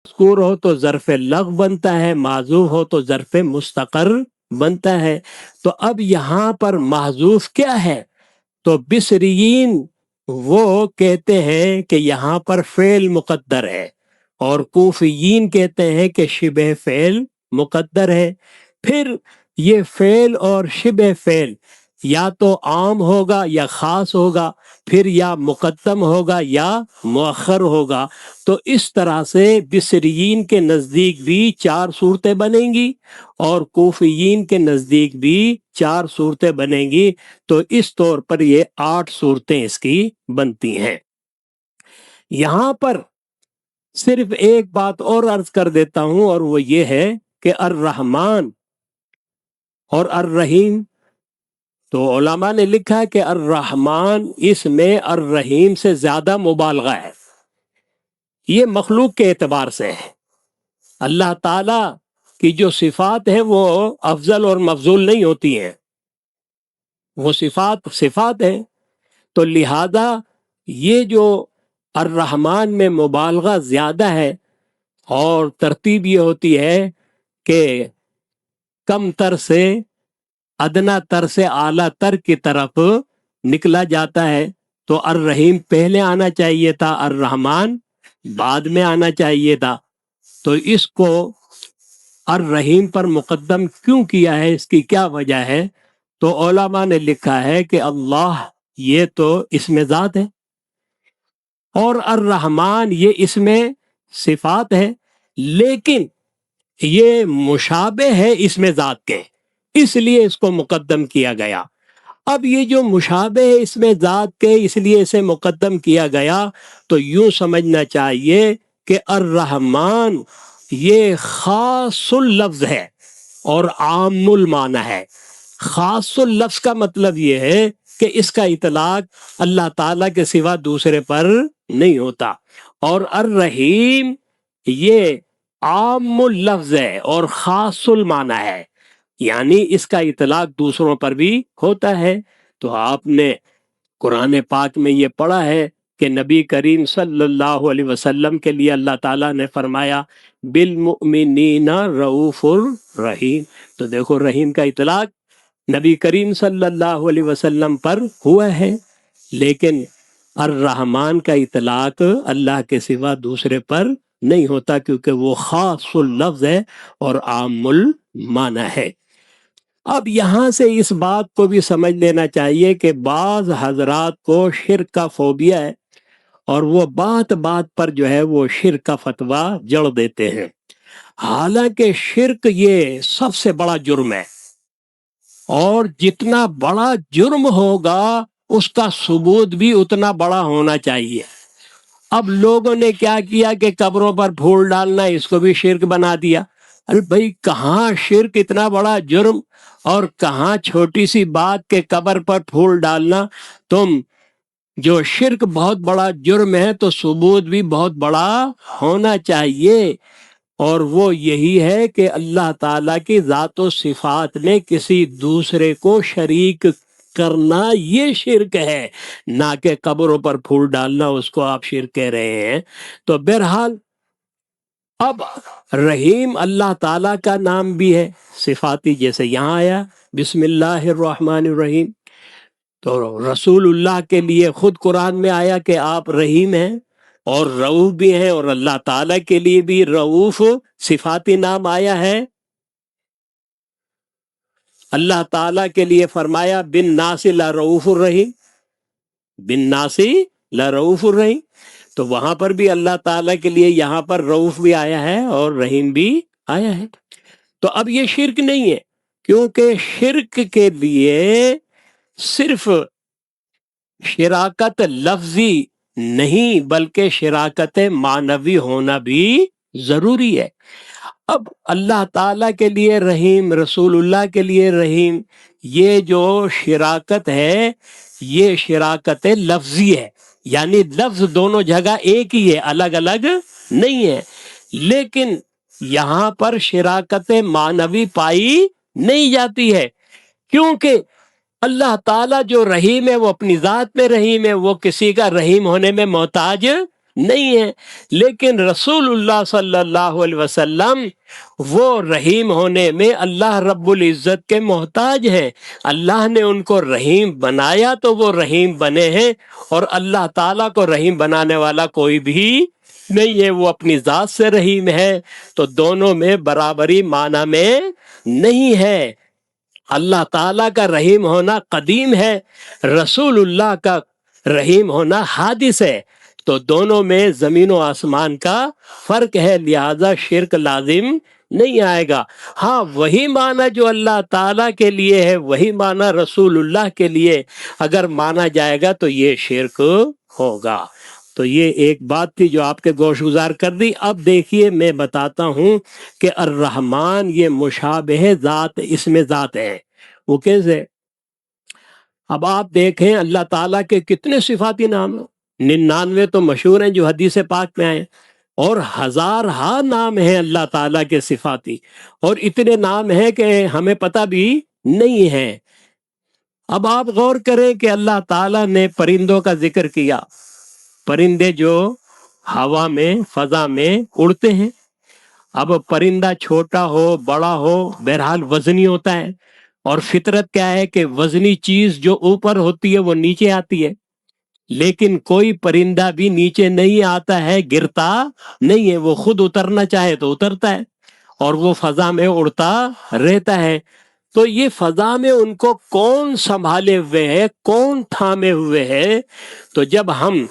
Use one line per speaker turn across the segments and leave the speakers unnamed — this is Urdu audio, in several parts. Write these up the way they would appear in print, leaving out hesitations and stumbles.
مذکور ہو تو ظرف لغو بنتا ہے، معذوف ہو تو ظرف مستقر بنتا ہے۔ تو اب یہاں پر محذوف کیا ہے؟ تو بصریین وہ کہتے ہیں کہ یہاں پر فعل مقدر ہے، اور کوفیین کہتے ہیں کہ شبہ فعل مقدر ہے۔ پھر یہ فعل اور شبہ فعل یا تو عام ہوگا یا خاص ہوگا، پھر یا مقدم ہوگا یا مؤخر ہوگا۔ تو اس طرح سے بصریین کے نزدیک بھی 4 صورتیں بنیں گی، اور کوفیین کے نزدیک بھی 4 صورتیں بنیں گی۔ تو اس طور پر یہ 8 صورتیں اس کی بنتی ہیں۔ یہاں پر صرف ایک بات اور عرض کر دیتا ہوں، اور وہ یہ ہے کہ الرحمن اور الرحیم، تو علماء نے لکھا ہے کہ الرحمن اس میں الرحیم سے زیادہ مبالغہ ہے۔ یہ مخلوق کے اعتبار سے ہے۔ اللہ تعالی کی جو صفات ہیں وہ افضل اور مفضول نہیں ہوتی ہیں، وہ صفات ہیں۔ تو لہذا یہ جو الرحمن میں مبالغہ زیادہ ہے، اور ترتیب یہ ہوتی ہے کہ کم تر سے ادنا تر سے اعلیٰ تر کی طرف نکلا جاتا ہے۔ تو الرحیم پہلے آنا چاہیے تھا، الرحمن بعد میں آنا چاہیے تھا۔ تو اس کو الرحیم پر مقدم کیوں کیا ہے، اس کی کیا وجہ ہے؟ تو علماء نے لکھا ہے کہ اللہ یہ تو اسم ذات ہے، اور الرحمن یہ اسم صفات ہے، لیکن یہ مشابہ ہے اسم ذات کے، اس لیے اس کو مقدم کیا گیا۔ اب یہ جو مشابہ ہے اسم ذات کے، اس لیے اسے مقدم کیا گیا، تو یوں سمجھنا چاہیے کہ الرحمن یہ خاص اللفظ ہے اور عام المعنی ہے۔ خاص اللفظ کا مطلب یہ ہے کہ اس کا اطلاق اللہ تعالیٰ کے سوا دوسرے پر نہیں ہوتا، اور الرحیم یہ عام اللفظ ہے اور خاص المعنی ہے، یعنی اس کا اطلاق دوسروں پر بھی ہوتا ہے۔ تو آپ نے قرآن پاک میں یہ پڑھا ہے کہ نبی کریم صلی اللہ علیہ وسلم کے لیے اللہ تعالیٰ نے فرمایا بالمؤمنین رؤوف الرحیم۔ تو دیکھو رحیم کا اطلاق نبی کریم صلی اللہ علیہ وسلم پر ہوا ہے، لیکن الرحمن کا اطلاق اللہ کے سوا دوسرے پر نہیں ہوتا، کیونکہ وہ خاص اللفظ ہے اور عام المعنی ہے۔ اب یہاں سے اس بات کو بھی سمجھ لینا چاہیے کہ بعض حضرات کو شرک کا فوبیا ہے، اور وہ بات بات پر جو ہے وہ شرک کا فتویٰ جڑ دیتے ہیں، حالانکہ شرک یہ سب سے بڑا جرم ہے، اور جتنا بڑا جرم ہوگا اس کا ثبوت بھی اتنا بڑا ہونا چاہیے۔ اب لوگوں نے کیا کیا کہ قبروں پر پھول ڈالنا اس کو بھی شرک بنا دیا۔ ارے بھائی کہاں شرک اتنا بڑا جرم، اور کہاں چھوٹی سی بات کے قبر پر پھول ڈالنا۔ تم جو شرک بہت بڑا جرم ہے تو ثبوت بھی بہت بڑا ہونا چاہیے، اور وہ یہی ہے کہ اللہ تعالیٰ کی ذات و صفات میں کسی دوسرے کو شریک کرنا یہ شرک ہے، نہ کہ قبروں پر پھول ڈالنا اس کو آپ شرک کہہ رہے ہیں۔ تو بہرحال اب رحیم اللہ تعالیٰ کا نام بھی ہے صفاتی، جیسے یہاں آیا بسم اللہ الرحمن الرحیم، تو رسول اللہ کے لیے خود قرآن میں آیا کہ آپ رحیم ہیں اور رؤوف بھی ہیں، اور اللہ تعالیٰ کے لیے بھی رؤوف صفاتی نام آیا ہے۔ اللہ تعالیٰ کے لیے فرمایا بالناس لرؤوف الرحیم، بالناس لرؤوف الرحیم، تو وہاں پر بھی اللہ تعالیٰ کے لیے یہاں پر رؤوف بھی آیا ہے اور رحیم بھی آیا ہے۔ تو اب یہ شرک نہیں ہے، کیونکہ شرک کے لیے صرف شراکت لفظی نہیں بلکہ شراکت معنوی ہونا بھی ضروری ہے۔ اب اللہ تعالیٰ کے لیے رحیم، رسول اللہ کے لیے رحیم، یہ جو شراکت ہے یہ شراکت لفظی ہے، یعنی لفظ دونوں جگہ ایک ہی ہے، الگ الگ نہیں ہے، لیکن یہاں پر شراکت معنوی پائی نہیں جاتی ہے، کیونکہ اللہ تعالیٰ جو رحیم ہے وہ اپنی ذات میں رحیم ہے، وہ کسی کا رحیم ہونے میں محتاج نہیں ہے۔ لیکن رسول اللہ صلی اللہ علیہ وسلم وہ رحیم ہونے میں اللہ رب العزت کے محتاج ہیں۔ اللہ نے ان کو رحیم بنایا تو وہ رحیم بنے ہیں، اور اللہ تعالیٰ کو رحیم بنانے والا کوئی بھی نہیں ہے، وہ اپنی ذات سے رحیم ہے۔ تو دونوں میں برابری معنی میں نہیں ہے۔ اللہ تعالیٰ کا رحیم ہونا قدیم ہے، رسول اللہ کا رحیم ہونا حادث ہے، تو دونوں میں زمین و آسمان کا فرق ہے، لہذا شرک لازم نہیں آئے گا۔ ہاں وہی معنی جو اللہ تعالیٰ کے لیے ہے وہی معنی رسول اللہ کے لیے اگر مانا جائے گا تو یہ شرک ہوگا۔ تو یہ ایک بات تھی جو آپ کے گوش گزار کر دی۔ اب دیکھیے میں بتاتا ہوں کہ الرحمن یہ مشابہ ذات اسم ذات ہے۔ وہ کیسے؟ اب آپ دیکھیں اللہ تعالیٰ کے کتنے صفاتی نام ہیں، 99 تو مشہور ہیں جو حدیث پاک میں آئے، اور ہزارہا نام ہیں اللہ تعالیٰ کے صفاتی، اور اتنے نام ہیں کہ ہمیں پتہ بھی نہیں ہے۔ اب آپ غور کریں کہ اللہ تعالیٰ نے پرندوں کا ذکر کیا، پرندے جو ہوا میں فضا میں اڑتے ہیں۔ اب پرندہ چھوٹا ہو بڑا ہو بہرحال وزنی ہوتا ہے، اور فطرت کیا ہے کہ وزنی چیز جو اوپر ہوتی ہے وہ نیچے آتی ہے، لیکن کوئی پرندہ بھی نیچے نہیں آتا ہے، گرتا نہیں ہے، وہ خود اترنا چاہے تو اترتا ہے، اور وہ فضا میں اڑتا رہتا ہے۔ تو یہ فضا میں ان کو کون سنبھالے ہوئے ہے، کون تھامے ہوئے ہے؟ تو جب ہم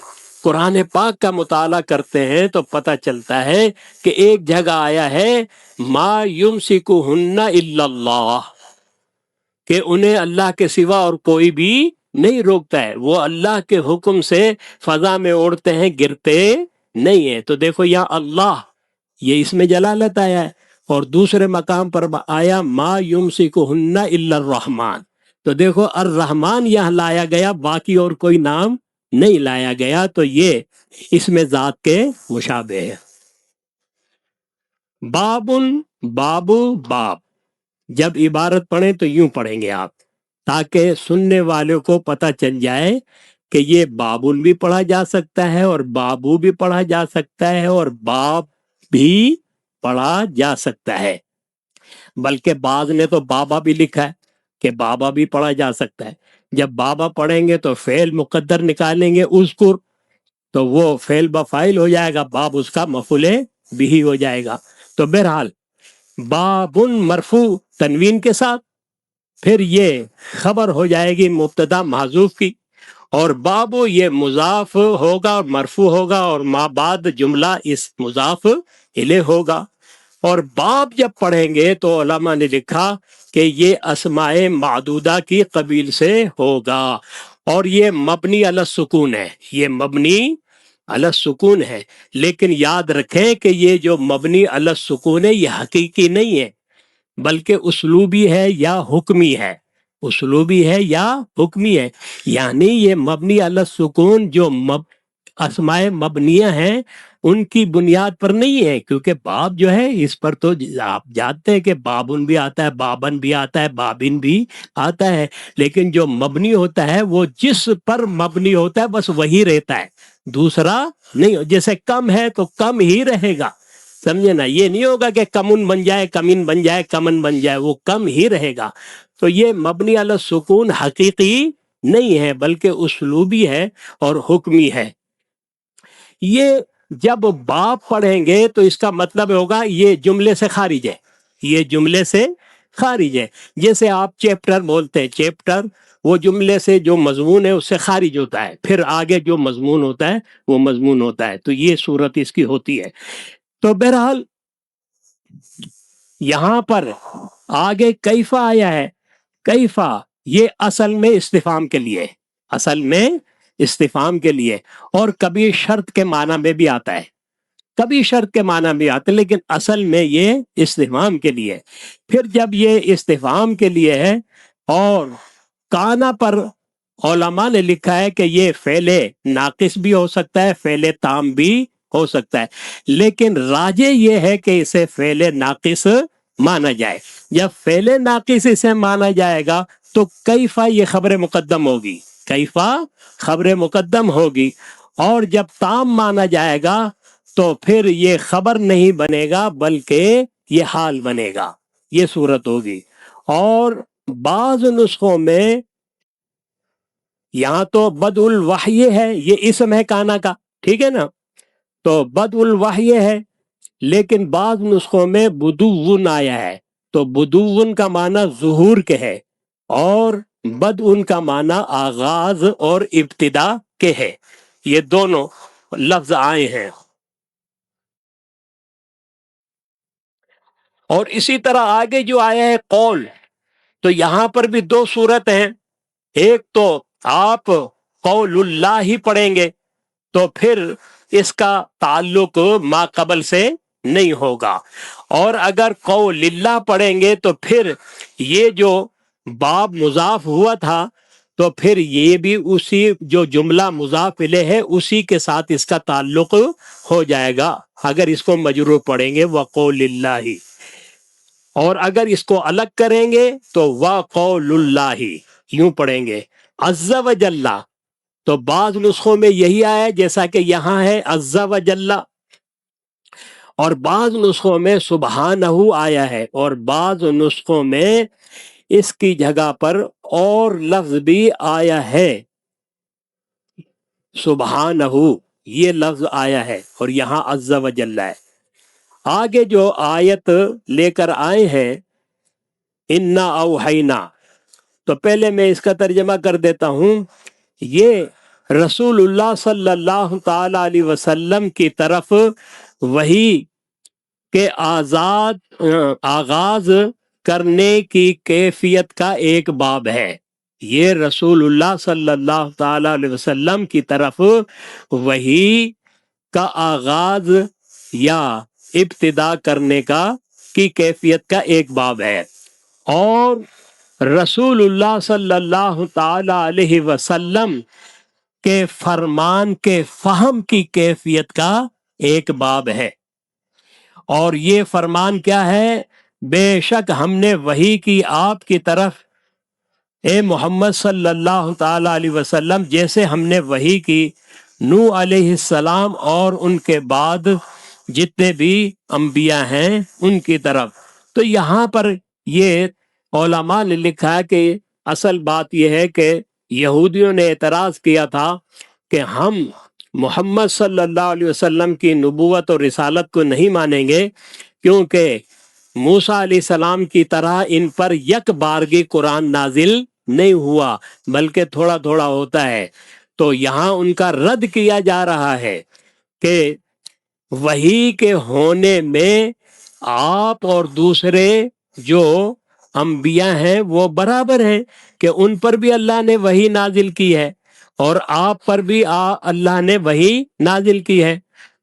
قرآن پاک کا مطالعہ کرتے ہیں تو پتہ چلتا ہے کہ ایک جگہ آیا ہے ما یمسکہن الا اللہ، کہ انہیں اللہ کے سوا اور کوئی بھی نہیں روکتا ہے، وہ اللہ کے حکم سے فضا میں اڑتے ہیں، گرتے نہیں ہیں۔ تو دیکھو یہاں اللہ یہ اس میں جلالت آیا ہے، اور دوسرے مقام پر آیا ما یمسکہن الا الرحمن، تو دیکھو الرحمن یہاں لایا گیا، باقی اور کوئی نام نہیں لایا گیا، تو یہ اس میں ذات کے مشابہ ہے۔ بابن بابو باب، جب عبارت پڑھیں تو یوں پڑھیں گے آپ تاکہ سننے والوں کو پتہ چل جائے کہ یہ بابن بھی پڑھا جا سکتا ہے، اور بابو بھی پڑھا جا سکتا ہے، اور باب بھی پڑھا جا سکتا ہے، بلکہ بعض نے تو بابا بھی لکھا ہے کہ بابا بھی پڑھا جا سکتا ہے۔ جب بابا پڑھیں گے تو فعل مقدر نکالیں گے اذکر، تو وہ فعل بفاعل ہو جائے گا، باب اس کا مفعول بھی ہو جائے گا۔ تو بہرحال بابن مرفوع تنوین کے ساتھ، پھر یہ خبر ہو جائے گی مبتدا محذوف کی، اور بابو یہ مضاف ہوگا مرفوع ہوگا، اور ما بعد جملہ اس مضاف الیہ ہوگا۔ اور باب جب پڑھیں گے تو علماء نے لکھا کہ یہ اسماء معدودہ کی قبیل سے ہوگا، اور یہ مبنی علی السکون ہے، یہ مبنی علی السکون ہے، لیکن یاد رکھیں کہ یہ جو مبنی علی السکون ہے یہ حقیقی نہیں ہے، بلکہ اسلوبی ہے یا حکمی ہے، اسلوبی ہے یا حکمی ہے، یعنی یہ مبنی علی السکون جو اسماء مبنیہ ہیں ان کی بنیاد پر نہیں ہے، کیونکہ باب جو ہے اس پر تو آپ جانتے ہیں کہ بابن بھی آتا ہے، بابن بھی آتا ہے، بابن بھی آتا ہے، لیکن جو مبنی ہوتا ہے وہ جس پر مبنی ہوتا ہے بس وہی رہتا ہے، دوسرا نہیں۔ جیسے کم ہے تو کم ہی رہے گا، سمجھے نا، یہ نہیں ہوگا کہ کمن بن جائے، کمن بن جائے، کمن بن جائے، وہ کم ہی رہے گا۔ تو یہ مبنی علی السکون حقیقی نہیں ہے بلکہ اسلوبی ہے اور حکمی ہے۔ یہ جب باب پڑھیں گے تو اس کا مطلب ہوگا یہ جملے سے خارج ہے، یہ جملے سے خارج ہے۔ جیسے آپ چیپٹر بولتے ہیں، چیپٹر وہ جملے سے جو مضمون ہے اس سے خارج ہوتا ہے، پھر آگے جو مضمون ہوتا ہے وہ مضمون ہوتا ہے، تو یہ صورت اس کی ہوتی ہے۔ تو بہرحال یہاں پر آگے کیفا آیا ہے، کیفا یہ اصل میں استفہام کے لیے، اصل میں استفہام کے لیے، اور کبھی شرط کے معنی میں بھی آتا ہے، کبھی شرط کے معنی میں آتا ہے، لیکن اصل میں یہ استفہام کے لیے۔ پھر جب یہ استفہام کے لیے ہے، اور کانا پر علماء نے لکھا ہے کہ یہ فعل ناقص بھی ہو سکتا ہے، فعل تام بھی ہو سکتا ہے، لیکن راجح یہ ہے کہ اسے فعل ناقص مانا جائے۔ جب فعل ناقص اسے مانا جائے گا تو کیفا یہ خبر مقدم ہوگی، کیفا خبر مقدم ہوگی، اور جب تام مانا جائے گا تو پھر یہ خبر نہیں بنے گا بلکہ یہ حال بنے گا، یہ صورت ہوگی۔ اور بعض نسخوں میں یہاں تو بدء الوحی ہے، یہ اسم ہے کانا کا، ٹھیک ہے نا، تو بدء الوحی ہے، لیکن بعض نسخوں میں بدون آیا ہے، تو بدون کا معنی ظہور کے ہے اور بدء کا معنی آغاز اور ابتدا کے ہے، یہ دونوں لفظ آئے ہیں۔ اور اسی طرح آگے جو آیا ہے قول، تو یہاں پر بھی دو صورت ہیں، ایک تو آپ قول اللہ ہی پڑھیں گے تو پھر اس کا تعلق ما قبل سے نہیں ہوگا، اور اگر قول اللہ پڑھیں گے تو پھر یہ جو باب مضاف ہوا تھا تو پھر یہ بھی اسی جو جملہ مضاف الیہ ہے اسی کے ساتھ اس کا تعلق ہو جائے گا اگر اس کو مجرور پڑھیں گے وقول اللہ، اور اگر اس کو الگ کریں گے تو وقول اللہ یوں پڑھیں گے۔ عز و جل، تو بعض نسخوں میں یہی آیا جیسا کہ یہاں ہے عز و جل، اور بعض نسخوں میں سبحانہ آیا ہے، اور بعض نسخوں میں اس کی جگہ پر اور لفظ بھی آیا ہے، سبحانہ یہ لفظ آیا ہے اور یہاں عز و جل ہے۔ آگے جو آیت لے کر آئے ہیں انا اوحینا، تو پہلے میں اس کا ترجمہ کر دیتا ہوں۔ یہ رسول اللہ صلی اللہ تعالی علیہ وسلم کی طرف وحی کے آغاز کرنے کی کیفیت کا ایک باب ہے۔ یہ رسول اللہ صلی اللہ تعالی علیہ وسلم کی طرف وحی کا آغاز یا ابتدا کرنے کی کیفیت کا ایک باب ہے، اور رسول اللہ صلی اللہ تعالی علیہ وسلم کے فرمان کے فہم کی کیفیت کا ایک باب ہے۔ اور یہ فرمان کیا ہے؟ بے شک ہم نے وحی کی آپ کی طرف اے محمد صلی اللہ تعالی علیہ وسلم، جیسے ہم نے وحی کی نوح علیہ السلام اور ان کے بعد جتنے بھی انبیاء ہیں ان کی طرف۔ تو یہاں پر یہ علماء نے لکھا ہے کہ اصل بات یہ ہے کہ یہودیوں نے اعتراض کیا تھا کہ ہم محمد صلی اللہ علیہ وسلم کی نبوت اور رسالت کو نہیں مانیں گے کیونکہ موسیٰ علیہ السلام کی طرح ان پر یک بارگی قرآن نازل نہیں ہوا بلکہ تھوڑا تھوڑا ہوتا ہے۔ تو یہاں ان کا رد کیا جا رہا ہے کہ وحی کے ہونے میں آپ اور دوسرے جو انبیاء ہیں وہ برابر ہیں کہ ان پر بھی اللہ نے وحی نازل کی ہے اور آپ پر بھی اللہ نے وحی نازل کی ہے۔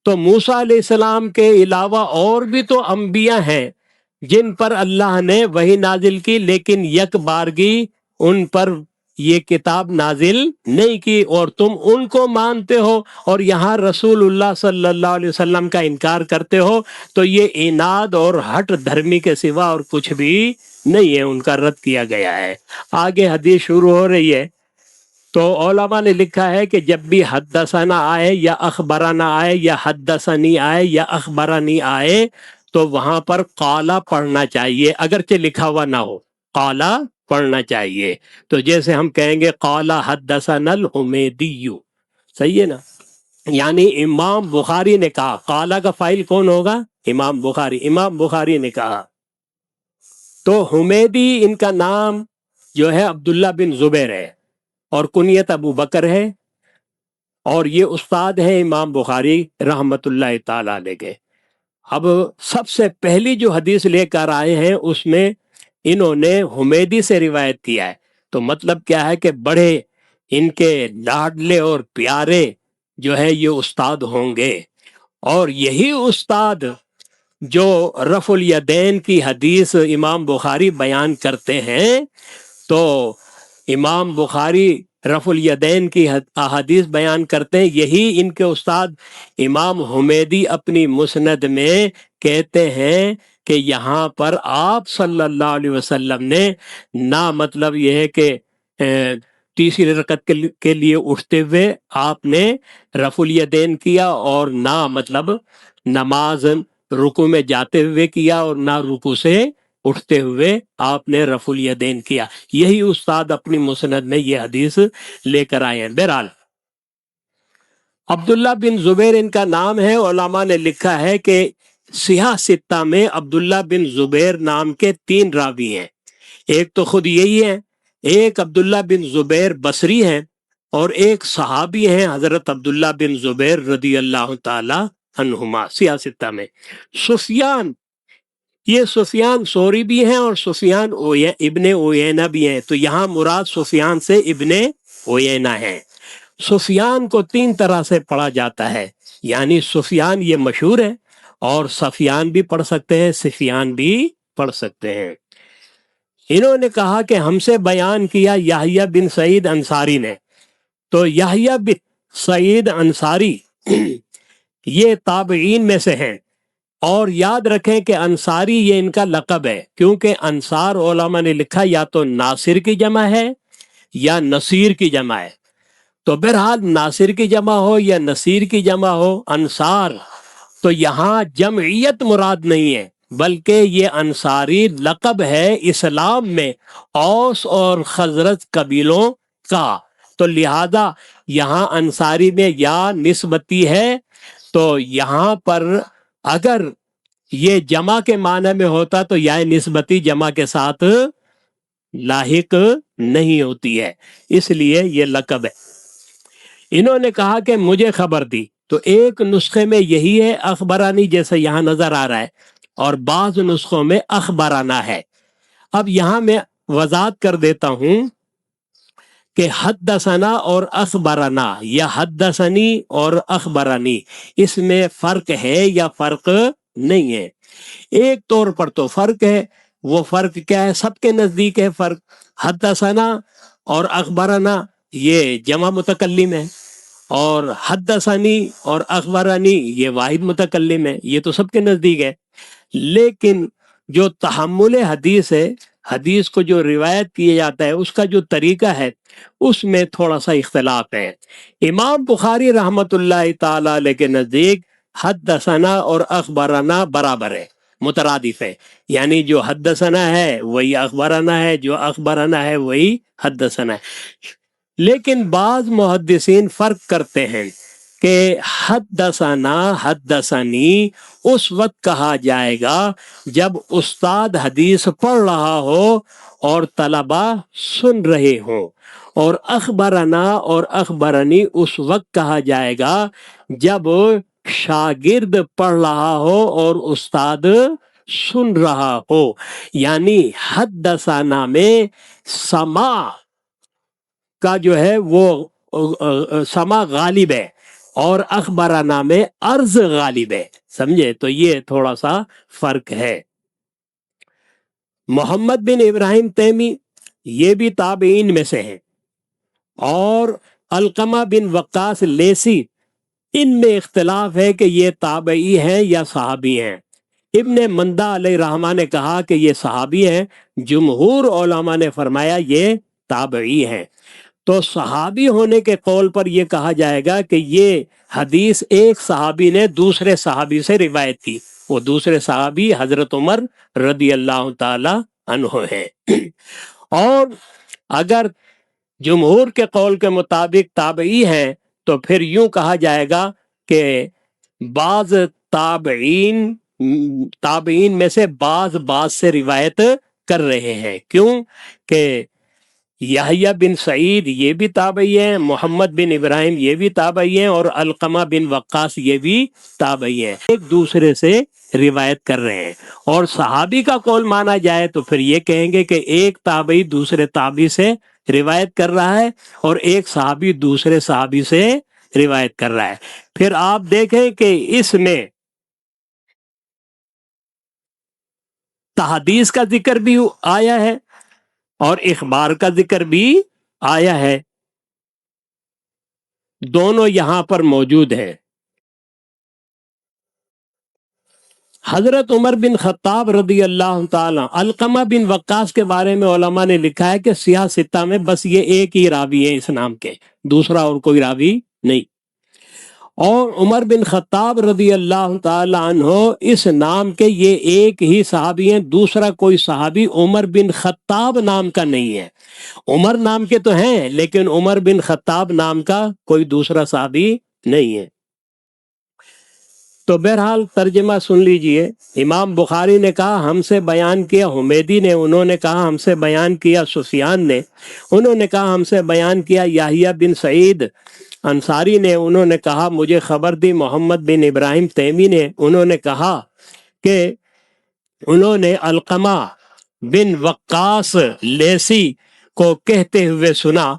تو موسیٰ علیہ السلام کے علاوہ اور بھی تو انبیاء ہیں جن پر اللہ نے وحی نازل کی، لیکن یک بارگی ان پر یہ کتاب نازل نہیں کی، اور تم ان کو مانتے ہو اور یہاں رسول اللہ صلی اللہ علیہ وسلم کا انکار کرتے ہو، تو یہ عناد اور ہٹ دھرمی کے سوا اور کچھ بھی نہیں ہے، ان کا رد کیا گیا ہے۔ آگے حدیث شروع ہو رہی ہے، تو علماء نے لکھا ہے کہ جب بھی حدثنا آئے یا اخبرنا آئے یا حدثنی آئے یا اخبرنی آئے تو وہاں پر قالا پڑھنا چاہیے، اگرچہ لکھا ہوا نہ ہو، قالا پڑھنا چاہیے۔ تو جیسے ہم کہیں گے قالا حدثنا الحمیدی، صحیح ہے نا، یعنی امام بخاری نے کہا۔ قالا کا فاعل کون ہوگا؟ امام بخاری، امام بخاری نے کہا۔ تو حمیدی ان کا نام جو ہے عبداللہ بن زبیر ہے اور کنیت ابو بکر ہے، اور یہ استاد ہیں امام بخاری رحمت اللہ تعالی علیہ کے۔ اب سب سے پہلی جو حدیث لے کر آئے ہیں اس میں انہوں نے حمیدی سے روایت کیا ہے، تو مطلب کیا ہے کہ بڑے ان کے لاڈلے اور پیارے جو ہے یہ استاد ہوں گے، اور یہی استاد جو رفع الیدین کی حدیث امام بخاری بیان کرتے ہیں، تو امام بخاری رفع الیدین کی احادیث بیان کرتے ہیں، یہی ان کے استاد امام حمیدی اپنی مسند میں کہتے ہیں کہ یہاں پر آپ صلی اللہ علیہ وسلم نے نہ مطلب یہ ہے کہ تیسری رکعت کے لیے اٹھتے ہوئے آپ نے رفع الیدین کیا، اور نہ مطلب نماز رکوع میں جاتے ہوئے کیا، اور نہ رکوع سے اٹھتے ہوئے آپ نے رفع الیدین کیا۔ یہی استاد اپنی مسند میں یہ حدیث لے کر آئے ہیں۔ بہرحال عبداللہ بن زبیر ان کا نام ہے، علماء نے لکھا ہے کہ صحاح ستہ میں عبداللہ بن زبیر نام کے 3 راوی ہیں۔ ایک تو خود یہی ہے، ایک عبداللہ بن زبیر بصری ہیں، اور ایک صحابی ہیں حضرت عبداللہ بن زبیر رضی اللہ تعالی عنہما۔ صحاح ستہ میں سفیان، یہ سفیان ثوری بھی ہیں اور سفیان ابن عیینہ بھی ہیں، تو یہاں مراد سفیان سے ابن عیینہ ہیں۔ سفیان کو 3 طرح سے پڑھا جاتا ہے، یعنی سفیان یہ مشہور ہے، اور سفیان بھی پڑھ سکتے ہیں، سفیان بھی پڑھ سکتے ہیں۔ انہوں نے کہا کہ ہم سے بیان کیا یحییٰ بن سعید انصاری نے، تو یحییٰ بن سعید انصاری یہ تابعین میں سے ہیں، اور یاد رکھیں کہ انصاری یہ ان کا لقب ہے، کیونکہ انصار علماء نے لکھا یا تو ناصر کی جمع ہے یا نصیر کی جمع ہے، تو بہرحال ناصر کی جمع ہو یا نصیر کی جمع ہو انصار، تو یہاں جمعیت مراد نہیں ہے، بلکہ یہ انصاری لقب ہے اسلام میں اوس اور خزرج قبیلوں کا، تو لہذا یہاں انصاری میں یا نسبتی ہے، تو یہاں پر اگر یہ جمع کے معنی میں ہوتا تو یا نسبتی جمع کے ساتھ لاحق نہیں ہوتی ہے، اس لیے یہ لقب ہے۔ انہوں نے کہا کہ مجھے خبر دی، تو ایک نسخے میں یہی ہے اخبرانی جیسے یہاں نظر آ رہا ہے، اور بعض نسخوں میں اخبرانہ ہے۔ اب یہاں میں وضاحت کر دیتا ہوں کہ حدثنا اور اخبرنا یا حدثنی اور اخبرانی اس میں فرق ہے یا فرق نہیں ہے؟ ایک طور پر تو فرق ہے، وہ فرق کیا ہے؟ سب کے نزدیک ہے فرق۔ حدثنا اور اخبرنا یہ جمع متکلم ہے، اور حدثنی اور اخبرانی یہ واحد متکلم ہے، یہ تو سب کے نزدیک ہے۔ لیکن جو تحمل حدیث ہے، حدیث کو جو روایت کیا جاتا ہے اس کا جو طریقہ ہے اس میں تھوڑا سا اختلاف ہے۔ امام بخاری رحمت اللہ تعالی علیہ کے نزدیک حدثنا اور اخبرنا برابر ہے، مترادف ہے، یعنی جو حدثنا ہے وہی اخبرنا ہے، جو اخبرنا ہے وہی حدثنا ہے۔ لیکن بعض محدثین فرق کرتے ہیں کہ حدثنا حدثنی اس وقت کہا جائے گا جب استاد حدیث پڑھ رہا ہو اور طلبہ سن رہے ہوں، اور اخبرنا اور اخبرنی اس وقت کہا جائے گا جب شاگرد پڑھ رہا ہو اور استاد سن رہا ہو، یعنی حدثنا میں سماع کا جو ہے وہ سما غالب ہے، اور اخبرانہ میں عرض غالب ہے، سمجھے؟ تو یہ تھوڑا سا فرق ہے۔ محمد بن ابراہیم تیمی یہ بھی تابعین میں سے ہیں، اور علقمہ بن وقاص لیثی ان میں اختلاف ہے کہ یہ تابعی ہیں یا صحابی ہیں۔ ابن مندہ علیہ رحمہ نے کہا کہ یہ صحابی ہیں، جمہور علماء نے فرمایا یہ تابعی ہیں۔ تو صحابی ہونے کے قول پر یہ کہا جائے گا کہ یہ حدیث ایک صحابی نے دوسرے صحابی سے روایت کی، وہ دوسرے صحابی حضرت عمر رضی اللہ تعالی عنہ ہیں۔ اور اگر جمہور کے قول کے مطابق تابعی ہیں تو پھر یوں کہا جائے گا کہ بعض تابعین میں سے بعض سے روایت کر رہے ہیں۔ کیوں کہ یحییٰ بن سعید یہ بھی تابعی ہیں، محمد بن ابراہیم یہ بھی تابعی ہیں، اور علقمہ بن وقاص یہ بھی تابعی ہیں، ایک دوسرے سے روایت کر رہے ہیں۔ اور صحابی کا قول مانا جائے تو پھر یہ کہیں گے کہ ایک تابعی دوسرے تابعی سے روایت کر رہا ہے، اور ایک صحابی دوسرے صحابی سے روایت کر رہا ہے۔ پھر آپ دیکھیں کہ اس میں تحدیث کا ذکر بھی آیا ہے اور اخبار کا ذکر بھی آیا ہے، دونوں یہاں پر موجود ہیں۔ حضرت عمر بن خطاب رضی اللہ تعالی، علقمہ بن وقاص کے بارے میں علماء نے لکھا ہے کہ سیاہ ستہ میں بس یہ ایک ہی راوی ہے اس نام کے، دوسرا اور کوئی راوی نہیں۔ اور عمر بن خطاب رضی اللہ تعالی عنہ اس نام کے یہ ایک ہی صحابی ہیں، دوسرا کوئی صحابی عمر بن خطاب نام کا نہیں ہے۔ عمر نام کے تو ہیں لیکن عمر بن خطاب نام کا کوئی دوسرا صحابی نہیں ہے۔ تو بہرحال ترجمہ سن لیجئے۔ امام بخاری نے کہا ہم سے بیان کیا حمیدی نے، انہوں نے کہا ہم سے بیان کیا سفیان نے، انہوں نے کہا ہم سے بیان کیا یحییٰ بن سعید انصاری نے، انہوں نے کہا مجھے خبر دی محمد بن ابراہیم تیمی نے، انہوں نے کہا کہ انہوں نے علقمہ بن وقاص لیسی کو کہتے ہوئے سنا،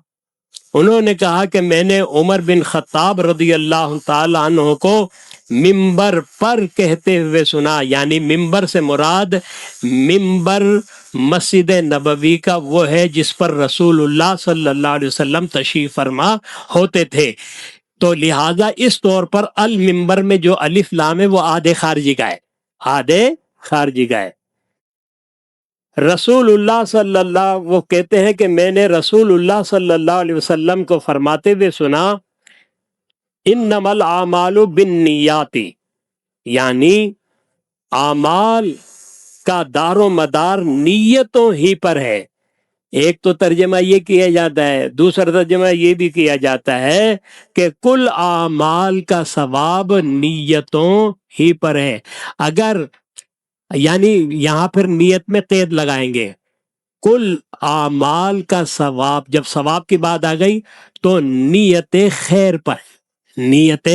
انہوں نے کہا کہ میں نے عمر بن خطاب رضی اللہ تعالی عنہ کو ممبر پر کہتے ہوئے سنا، یعنی ممبر سے مراد ممبر مسجد نبوی کا وہ ہے جس پر رسول اللہ صلی اللہ علیہ وسلم تشریف فرما ہوتے تھے، تو لہٰذا اس طور پر الممبر میں جو الف لام ہے وہ آدھے خارجی کا ہے، آدھے خارجی کا ہے۔ رسول اللہ صلی اللہ، وہ کہتے ہیں کہ میں نے رسول اللہ صلی اللہ علیہ وسلم کو فرماتے ہوئے سنا انما الاعمال بالنیات، یعنی اعمال کا دار و مدار نیتوں ہی پر ہے۔ ایک تو ترجمہ یہ کیا جاتا ہے، دوسرا ترجمہ یہ بھی کیا جاتا ہے کہ کل اعمال کا ثواب نیتوں ہی پر ہے۔ اگر یعنی یہاں پھر نیت میں قید لگائیں گے، کل اعمال کا ثواب، جب ثواب کی بات آ گئی تو نیت خیر پر، نیت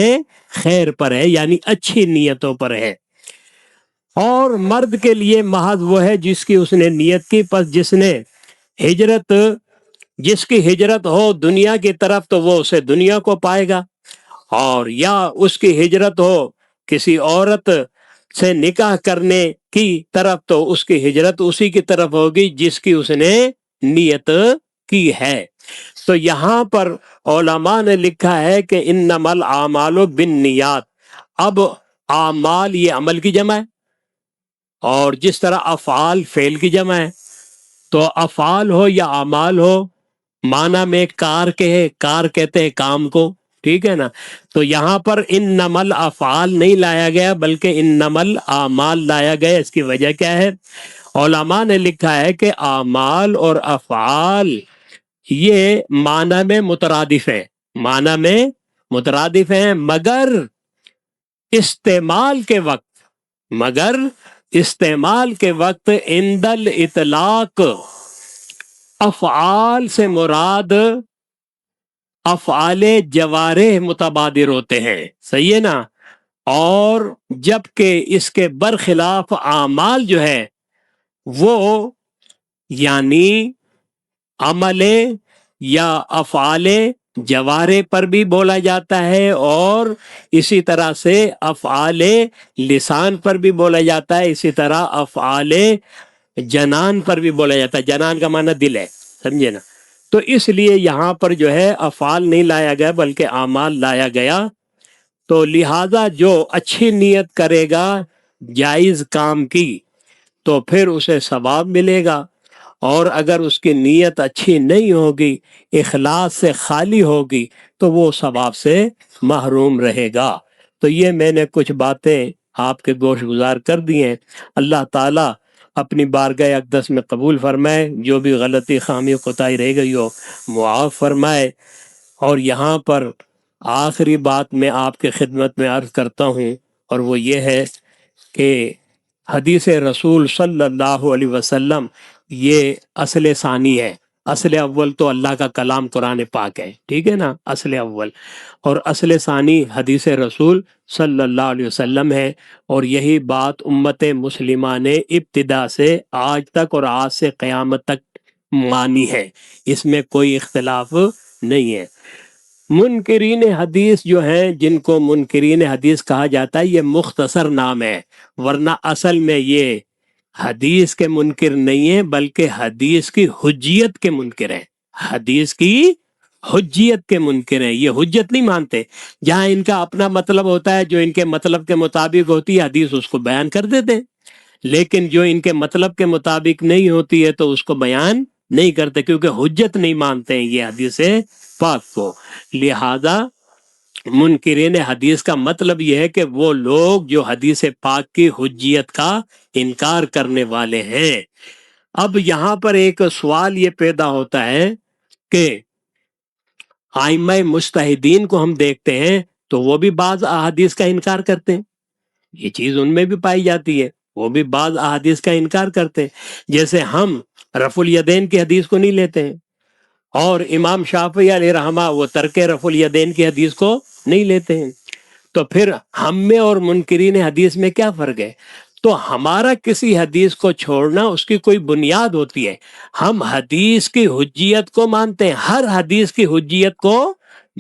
خیر پر ہے، یعنی اچھی نیتوں پر ہے۔ اور مرد کے لیے محض وہ ہے جس کی اس نے نیت کی، پس جس نے ہجرت، جس کی ہجرت ہو دنیا کی طرف تو وہ اسے دنیا کو پائے گا، اور یا اس کی ہجرت ہو کسی عورت سے نکاح کرنے کی طرف تو اس کی ہجرت اسی کی طرف ہوگی جس کی اس نے نیت کی ہے۔ تو یہاں پر علماء نے لکھا ہے کہ انما الاعمال بالنیات، اب اعمال یہ عمل کی جمع ہے، اور جس طرح افعال فعل کی جمع ہے، تو افعال ہو یا اعمال ہو معنی میں کار کے، کار کہتے ہیں کام کو، ٹھیک ہے نا، تو یہاں پر انما الافعال نہیں لایا گیا بلکہ انما الاعمال لایا گیا۔ اس کی وجہ کیا ہے؟ علماء نے لکھا ہے کہ اعمال اور افعال یہ معنی میں مترادف ہیں، معنی میں مترادف ہیں، مگر استعمال کے وقت، مگر استعمال کے وقت عند الاطلاق افعال سے مراد افعال جوارح متبادر ہوتے ہیں، صحیح ہے نا، اور جبکہ اس کے برخلاف اعمال جو ہے وہ یعنی عمل یا افعال جوارح پر بھی بولا جاتا ہے، اور اسی طرح سے افعال لسان پر بھی بولا جاتا ہے، اسی طرح افعال جنان پر بھی بولا جاتا ہے۔ جنان کا معنی دل ہے، سمجھے نا، تو اس لیے یہاں پر جو ہے افعال نہیں لایا گیا بلکہ اعمال لایا گیا۔ تو لہذا جو اچھی نیت کرے گا جائز کام کی تو پھر اسے ثواب ملے گا، اور اگر اس کی نیت اچھی نہیں ہوگی، اخلاص سے خالی ہوگی، تو وہ ثواب سے محروم رہے گا۔ تو یہ میں نے کچھ باتیں آپ کے گوش گزار کر دی ہیں، اللہ تعالیٰ اپنی بارگاہ اقدس میں قبول فرمائے، جو بھی غلطی خامی کوتاہی رہ گئی ہو معاف فرمائے۔ اور یہاں پر آخری بات میں آپ کے خدمت میں عرض کرتا ہوں، اور وہ یہ ہے کہ حدیث رسول صلی اللہ علیہ وسلم یہ اصل ثانی ہے۔ اصل اول تو اللہ کا کلام قرآن پاک ہے، ٹھیک ہے نا، اصل اول، اور اصل ثانی حدیث رسول صلی اللہ علیہ وسلم ہے، اور یہی بات امت مسلمہ نے ابتدا سے آج تک اور آج سے قیامت تک مانی ہے، اس میں کوئی اختلاف نہیں ہے۔ منکرین حدیث جو ہیں، جن کو منکرین حدیث کہا جاتا ہے، یہ مختصر نام ہے، ورنہ اصل میں یہ حدیث کے منکر نہیں ہیں بلکہ حدیث کی حجیت کے منکر ہیں، حدیث کی حجیت کے منکر ہیں، یہ حجت نہیں مانتے. جہاں ان کا اپنا مطلب ہوتا ہے، جو ان کے مطلب کے مطابق ہوتی ہے حدیث، اس کو بیان کر دیتے ہیں، لیکن جو ان کے مطلب کے مطابق نہیں ہوتی ہے تو اس کو بیان نہیں کرتے، کیونکہ حجت نہیں مانتے ہیں یہ حدیث پاک کو. لہذا منکرین حدیث کا مطلب یہ ہے کہ وہ لوگ جو حدیث پاک کی حجیت کا انکار کرنے والے ہیں. اب یہاں پر ایک سوال یہ پیدا ہوتا ہے کہ ائمہ مجتہدین کو ہم دیکھتے ہیں تو وہ بھی بعض احادیث کا انکار کرتے ہیں، یہ چیز ان میں بھی پائی جاتی ہے، وہ بھی بعض احادیث کا انکار کرتے ہیں. جیسے ہم رفع الیدین کی حدیث کو نہیں لیتے ہیں، اور امام شافعی علیہ رحمہ وہ ترک رفع الیدین کی حدیث کو نہیں لیتے ہیں. تو پھر ہم میں اور منکرین حدیث میں کیا فرق ہے؟ تو ہمارا کسی حدیث کو چھوڑنا اس کی کوئی بنیاد ہوتی ہے. ہم حدیث کی حجیت کو مانتے ہیں، ہر حدیث کی حجیت کو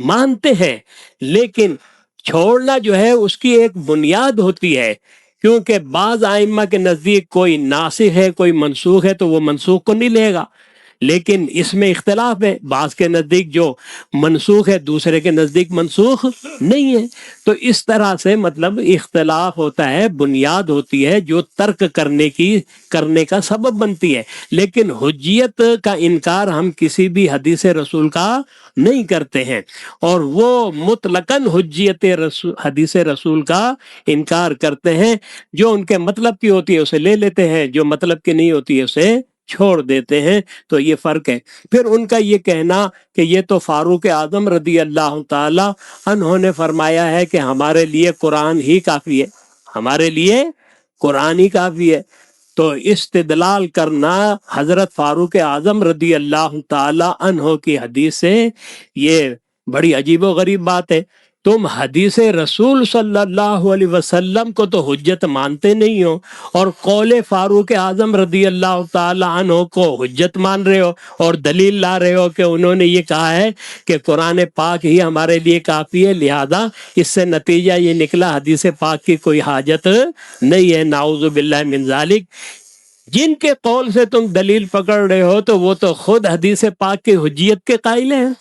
مانتے ہیں، لیکن چھوڑنا جو ہے اس کی ایک بنیاد ہوتی ہے. کیونکہ بعض ائمہ کے نزدیک کوئی ناسخ ہے، کوئی منسوخ ہے، تو وہ منسوخ کو نہیں لے گا، لیکن اس میں اختلاف ہے، بعض کے نزدیک جو منسوخ ہے دوسرے کے نزدیک منسوخ نہیں ہے. تو اس طرح سے مطلب اختلاف ہوتا ہے، بنیاد ہوتی ہے جو ترک کرنے کا سبب بنتی ہے. لیکن حجیت کا انکار ہم کسی بھی حدیث رسول کا نہیں کرتے ہیں، اور وہ مطلقاً حجیت حدیث رسول کا انکار کرتے ہیں. جو ان کے مطلب کی ہوتی ہے اسے لے لیتے ہیں، جو مطلب کی نہیں ہوتی ہے اسے چھوڑ دیتے ہیں. تو یہ فرق ہے. پھر ان کا یہ کہنا کہ یہ تو فاروق اعظم رضی اللہ تعالی عنہ نے فرمایا ہے کہ ہمارے لیے قرآن ہی کافی ہے، ہمارے لیے قرآن ہی کافی ہے. تو استدلال کرنا حضرت فاروق اعظم رضی اللہ تعالی عنہ کی حدیث سے یہ بڑی عجیب و غریب بات ہے. تم حدیث رسول صلی اللہ علیہ وسلم کو تو حجت مانتے نہیں ہو، اور قول فاروق اعظم رضی اللہ تعالی عنہ کو حجت مان رہے ہو، اور دلیل لا رہے ہو کہ انہوں نے یہ کہا ہے کہ قرآن پاک ہی ہمارے لیے کافی ہے. لہذا اس سے نتیجہ یہ نکلا حدیث پاک کی کوئی حاجت نہیں ہے. نعوذ باللہ من ذالک. جن کے قول سے تم دلیل پکڑ رہے ہو تو وہ تو خود حدیث پاک کی حجیت کے قائل ہیں،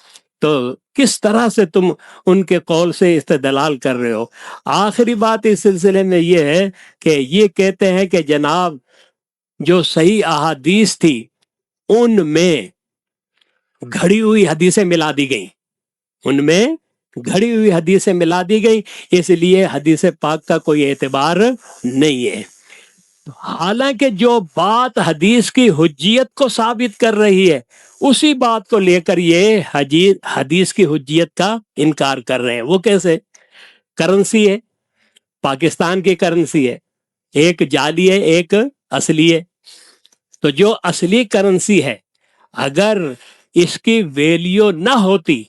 تو کس طرح سے تم ان کے قول سے استدلال کر رہے ہو؟ آخری بات اس سلسلے میں یہ ہے کہ یہ کہتے ہیں کہ جناب جو صحیح احادیث تھی ان میں گھڑی ہوئی حدیثیں ملا دی گئیں، ان میں گھڑی ہوئی حدیثیں ملا دی گئی، اس لیے حدیث پاک کا کوئی اعتبار نہیں ہے. حالانکہ جو بات حدیث کی حجیت کو ثابت کر رہی ہے اسی بات کو لے کر یہ حدیث کی حجیت کا انکار کر رہے ہیں. وہ کیسے؟ کرنسی ہے، پاکستان کی کرنسی ہے، ایک جعلی ہے ایک اصلی ہے. تو جو اصلی کرنسی ہے اگر اس کی ویلیو نہ ہوتی،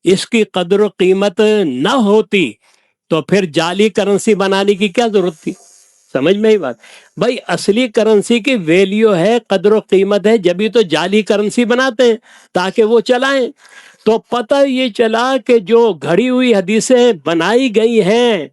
اس کی قدر و قیمت نہ ہوتی، تو پھر جعلی کرنسی بنانے کی کیا ضرورت تھی؟ سمجھ میں ہی بات. بھائی اصلی کرنسی کی ویلیو ہے، قدر و قیمت ہے، جبھی تو جعلی کرنسی بناتے ہیں تاکہ وہ چلائیں. تو پتہ یہ چلا کہ جو گھڑی ہوئی حدیثیں بنائی گئی ہیں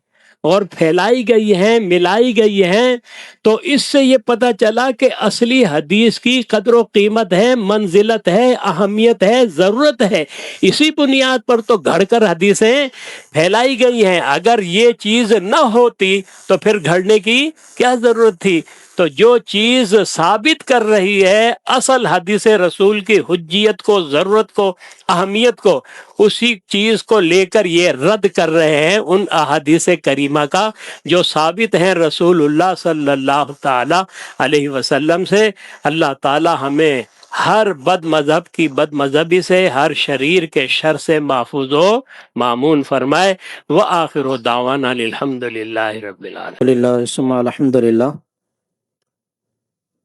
اور پھیلائی گئی ہیں، ملائی گئی ہیں، تو اس سے یہ پتہ چلا کہ اصلی حدیث کی قدر و قیمت ہے، منزلت ہے، اہمیت ہے، ضرورت ہے. اسی بنیاد پر تو گھڑ کر حدیثیں پھیلائی گئی ہیں. اگر یہ چیز نہ ہوتی تو پھر گھڑنے کی کیا ضرورت تھی؟ تو جو چیز ثابت کر رہی ہے اصل حدیث رسول کی حجیت کو، ضرورت کو، اہمیت کو، اسی چیز کو لے کر یہ رد کر رہے ہیں ان احادیث کریمہ کا جو ثابت ہیں رسول اللہ صلی اللہ تعالی علیہ وسلم سے. اللہ تعالی ہمیں ہر بد مذہب کی بد مذہبی سے، ہر شریر کے شر سے محفوظ و مامون فرمائے. وآخر دعوانا الحمد للہ رب العالمین.
الحمدللہ ثم الحمدللہ.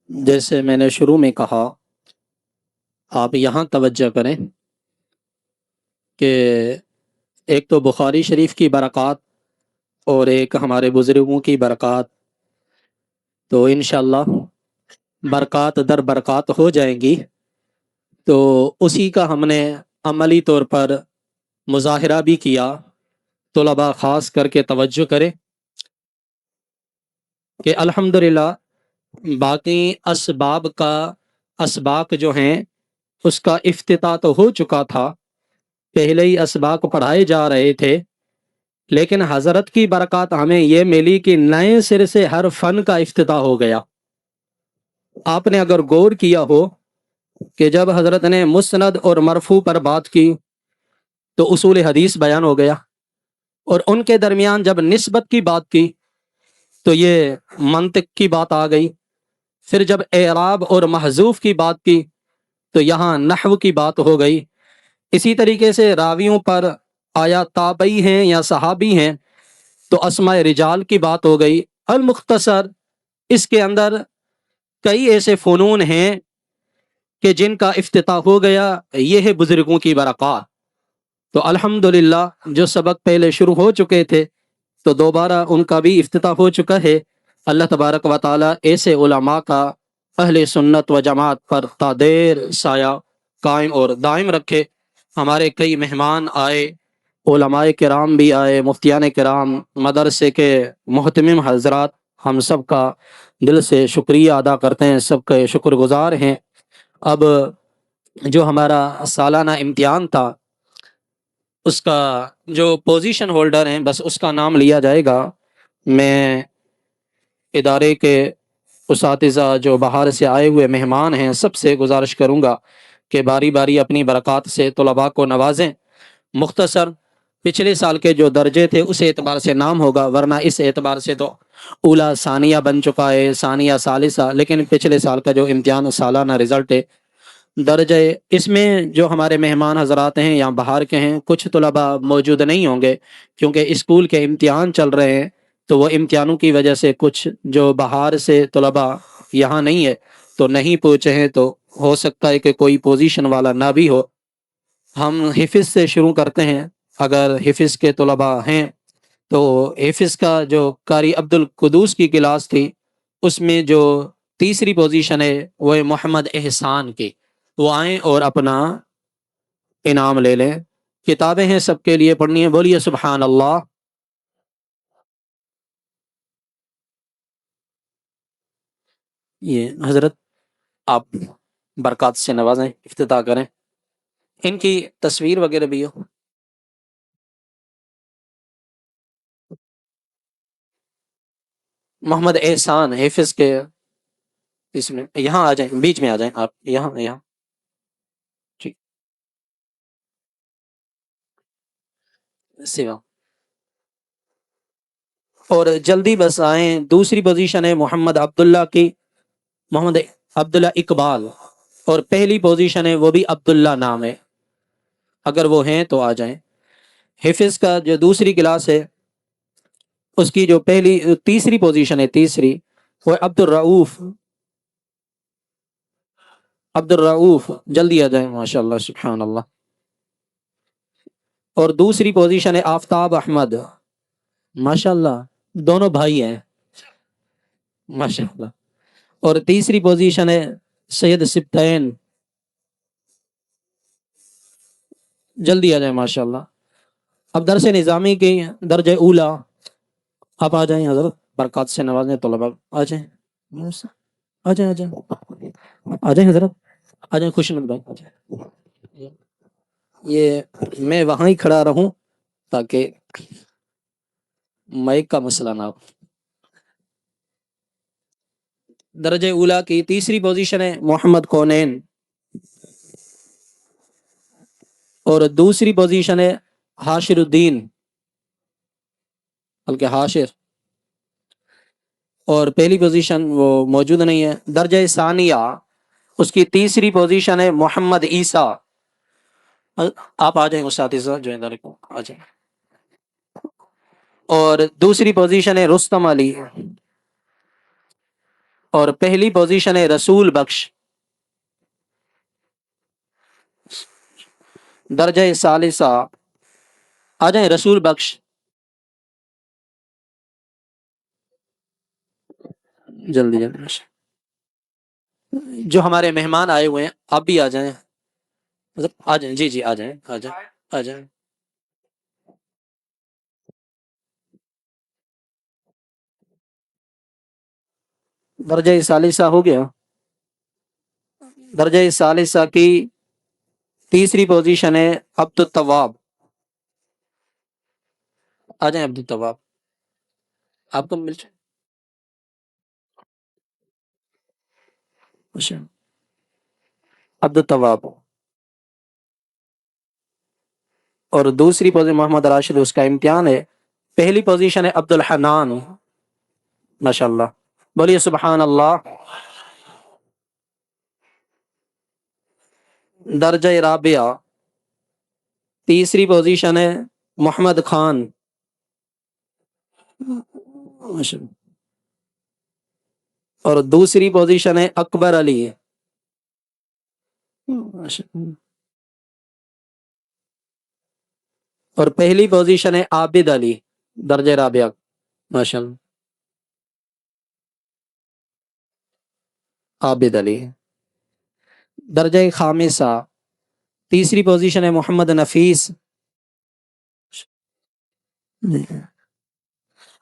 جیسے میں نے شروع میں کہا، آپ یہاں توجہ کریں کہ ایک تو بخاری شریف کی برکات اور ایک ہمارے بزرگوں کی برکات، تو انشاءاللہ برکات در برکات ہو جائیں گی. تو اسی کا ہم نے عملی طور پر مظاہرہ بھی کیا. طلباء خاص کر کے توجہ کریں کہ الحمدللہ باقی اسباق جو ہیں اس کا افتتاح تو ہو چکا تھا، پہلے ہی اسباق پڑھائے جا رہے تھے، لیکن حضرت کی برکات ہمیں یہ ملی کہ نئے سر سے ہر فن کا افتتاح ہو گیا۔ آپ نے اگر غور کیا ہو کہ جب حضرت نے مسند اور مرفوع پر بات کی تو اصول حدیث بیان ہو گیا، اور ان کے درمیان جب نسبت کی بات کی تو یہ منطق کی بات آ گئی، پھر جب اعراب اور محذوف کی بات کی تو یہاں نحو کی بات ہو گئی۔ اسی طریقے سے راویوں پر آیا تابعی ہیں یا صحابی ہیں تو اسماء رجال کی بات ہو گئی۔ المختصر اس کے اندر کئی ایسے فنون ہیں کہ جن کا افتتاح ہو گیا، یہ ہے بزرگوں کی برکات۔ تو الحمدللہ جو سبق پہلے شروع ہو چکے تھے تو دوبارہ ان کا بھی افتتاح ہو چکا ہے۔ اللہ تبارک و تعالی ایسے علماء کا اہل سنت و جماعت پر تا دیر سایہ قائم اور دائم رکھے۔ ہمارے کئی مہمان آئے، علماء کرام بھی آئے، مفتیان کرام، مدرسے کے محتمم حضرات، ہم سب کا دل سے شکریہ ادا کرتے ہیں، سب کے شکر گزار ہیں۔ اب جو ہمارا سالانہ امتحان تھا اس کا جو پوزیشن ہولڈر ہیں بس اس کا نام لیا جائے گا۔ میں ادارے کے اساتذہ جو باہر سے آئے ہوئے مہمان ہیں سب سے گزارش کروں گا کہ باری باری اپنی برکات سے طلباء کو نوازیں۔ مختصر پچھلے سال کے جو درجے تھے اس اعتبار سے نام ہوگا، ورنہ اس اعتبار سے تو اولا ثانیہ بن چکا ہے، ثانیہ ثالثہ، لیکن پچھلے سال کا جو امتحان سالانہ رزلٹ ہے درجہ، اس میں جو ہمارے مہمان حضرات ہیں یا باہر کے ہیں کچھ طلباء موجود نہیں ہوں گے کیونکہ اسکول کے امتحان چل رہے ہیں، تو وہ امتحانوں کی وجہ سے کچھ جو باہر سے طلباء یہاں نہیں ہے تو نہیں پہنچے ہیں، تو ہو سکتا ہے کہ کوئی پوزیشن والا نہ بھی ہو۔ ہم حفظ سے شروع کرتے ہیں، اگر حفظ کے طلباء ہیں تو حفظ کا جو قاری عبد القدوس کی کلاس تھی اس میں جو تیسری پوزیشن ہے وہ ہے محمد احسان کی، وہ آئیں اور اپنا انعام لے لیں۔ کتابیں ہیں سب کے لیے پڑھنی ہے، بولیے سبحان اللہ۔ یہ حضرت آپ برکات سے نوازیں، افتتاح کریں، ان کی تصویر وغیرہ بھی ہو۔ محمد احسان حفظ کے، اس میں یہاں آ جائیں، بیچ میں آ جائیں آپ، یہاں ٹھیک سوا، اور جلدی بس آئیں۔ دوسری پوزیشن ہے محمد عبداللہ کی، محمد عبداللہ اقبال، اور پہلی پوزیشن ہے وہ بھی عبداللہ نام ہے، اگر وہ ہیں تو آ جائیں۔ حفظ کا جو دوسری کلاس ہے اس کی جو تیسری پوزیشن ہے، تیسری، وہ عبد الرؤوف، عبد الرؤوف، جلدی آ جائیں، ماشاء اللہ سبحان اللہ۔ اور دوسری پوزیشن ہے آفتاب احمد، ماشاء اللہ دونوں بھائی ہیں، ماشاء اللہ۔ اور تیسری پوزیشن ہے سید سبتین، جلدی آ جائیں ماشاء اللہ۔ اب درس نظامی کی درجہ اولا، آپ آ جائیں حضرت، برکات سے نوازیں طلباء، آ جائیں آ جائیں آ جائیں آ جائیں حضرت، آ جائیں خوشنود بھائی، آ جائیں۔ یہ میں وہاں ہی کھڑا رہوں تاکہ مائک کا مسئلہ نہ ہو۔ درجہ اولا کی تیسری پوزیشن ہے محمد کونین، اور دوسری پوزیشن ہے حاشر الدین، بلکہ حاشر، اور پہلی پوزیشن وہ موجود نہیں ہے۔ درجہ ثانیہ اس کی تیسری پوزیشن ہے محمد عیسیٰ، آپ آ جائیں اساتذہ جو ادارے کو آ جائیں۔ اور دوسری پوزیشن ہے رستم علی، اور پہلی پوزیشن ہے رسول بخش۔ درجہ ثالثہ آ جائیں رسول بخش، جلدی جلدی، جو ہمارے مہمان آئے ہوئے ہیں آپ بھی آ جائیں، آ جائیں، جی آ جائیں آ جائیں آ جائیں۔ درجہ ثالثہ ہو گیا۔ درجہ ثالثہ کی تیسری پوزیشن ہے عبد التواب. آ جائیں عبد التواب. آپ کو مل جائے. عبد التواب. اور دوسری پوزیشن محمد راشد، اس کا امتحان ہے. پہلی پوزیشن ہے عبد الحنان. ماشاء اللہ، بولیے سبحان اللہ. درجہ رابعہ. تیسری پوزیشن ہے محمد خان. اور دوسری پوزیشن ہے اکبر علی. اور پہلی پوزیشن ہے عابد علی. درجہ رابعہ. ماشاء اللہ، عابد علی. درجہ خامسہ. تیسری پوزیشن ہے محمد نفیس.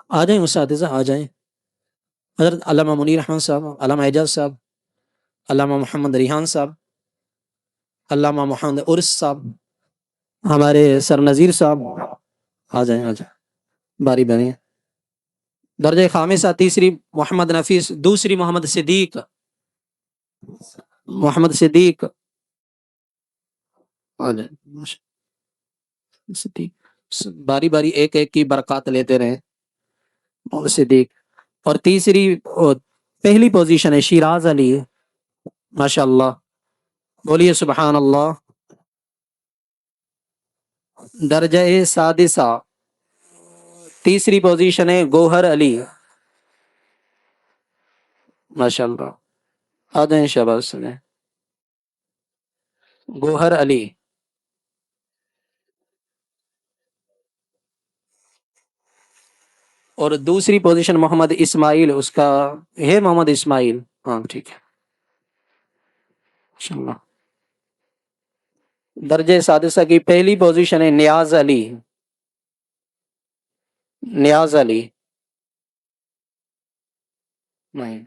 آ جائیں اساتذہ، آ جائیں. حضرت علامہ منیر احمد صاحب، علامہ اعجاز صاحب، علامہ محمد ریحان صاحب، علامہ محمد عرس صاحب، ہمارے سر نذیر صاحب. آ جائیں، آ جائیں، باری باری. درجہ خامسہ تیسری محمد نفیس، دوسری محمد صدیق. محمد صدیق. آ جائیں. صدیق. باری باری ایک ایک کی برکات لیتے رہیں. محمد صدیق. اور تیسری پہلی پوزیشن ہے شیراز علی. ماشاء اللہ، بولیے سبحان اللہ. درجہ سادسہ. تیسری پوزیشن ہے گوہر علی. ماشاء اللہ، آ جائیں شہباز سے. گوہر علی. اور دوسری پوزیشن محمد اسماعیل، اس کا ہے محمد اسماعیل. ہاں ٹھیک ہے، ماشاء اللہ. درجہ سادسہ کی پہلی پوزیشن ہے نیاز علی. نیاز علی. نہیں،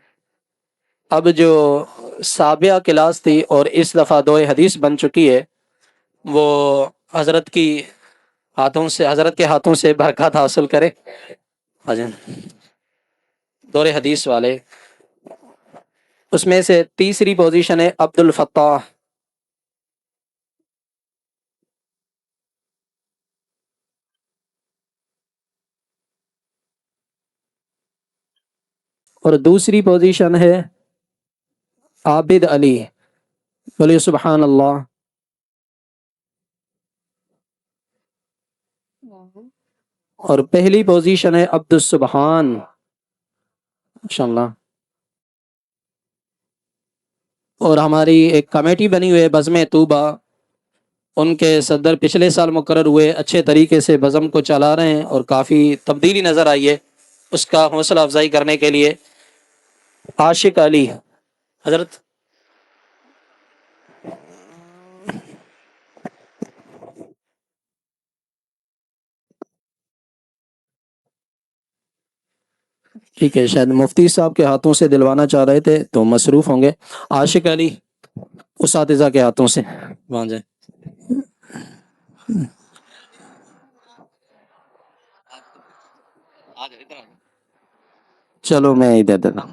اب جو سابعہ کلاس تھی اور اس دفعہ دو حدیث بن چکی ہے، وہ حضرت کی ہاتھوں سے، حضرت کے ہاتھوں سے برکات حاصل کرے. دور حدیث والے. اس میں سے تیسری پوزیشن ہے عبد الفتاح. اور دوسری پوزیشن ہے عابد علی. بولیے سبحان اللہ. اور پہلی پوزیشن ہے عبد السبحان. ماشاء اللہ. اور ہماری ایک کمیٹی بنی ہوئی ہے بزم طوبہ، ان کے صدر پچھلے سال مقرر ہوئے، اچھے طریقے سے بزم کو چلا رہے ہیں اور کافی تبدیلی نظر آئی ہے. اس کا حوصلہ افزائی کرنے کے لیے عاشق علی حضرت. ٹھیک ہے، شاید مفتی صاحب کے ہاتھوں سے دلوانا چاہ رہے تھے تو مصروف ہوں گے. عاشق علی اساتذہ کے ہاتھوں سے وہاں جائیں. چلو میں ہی دے دیتا ہوں.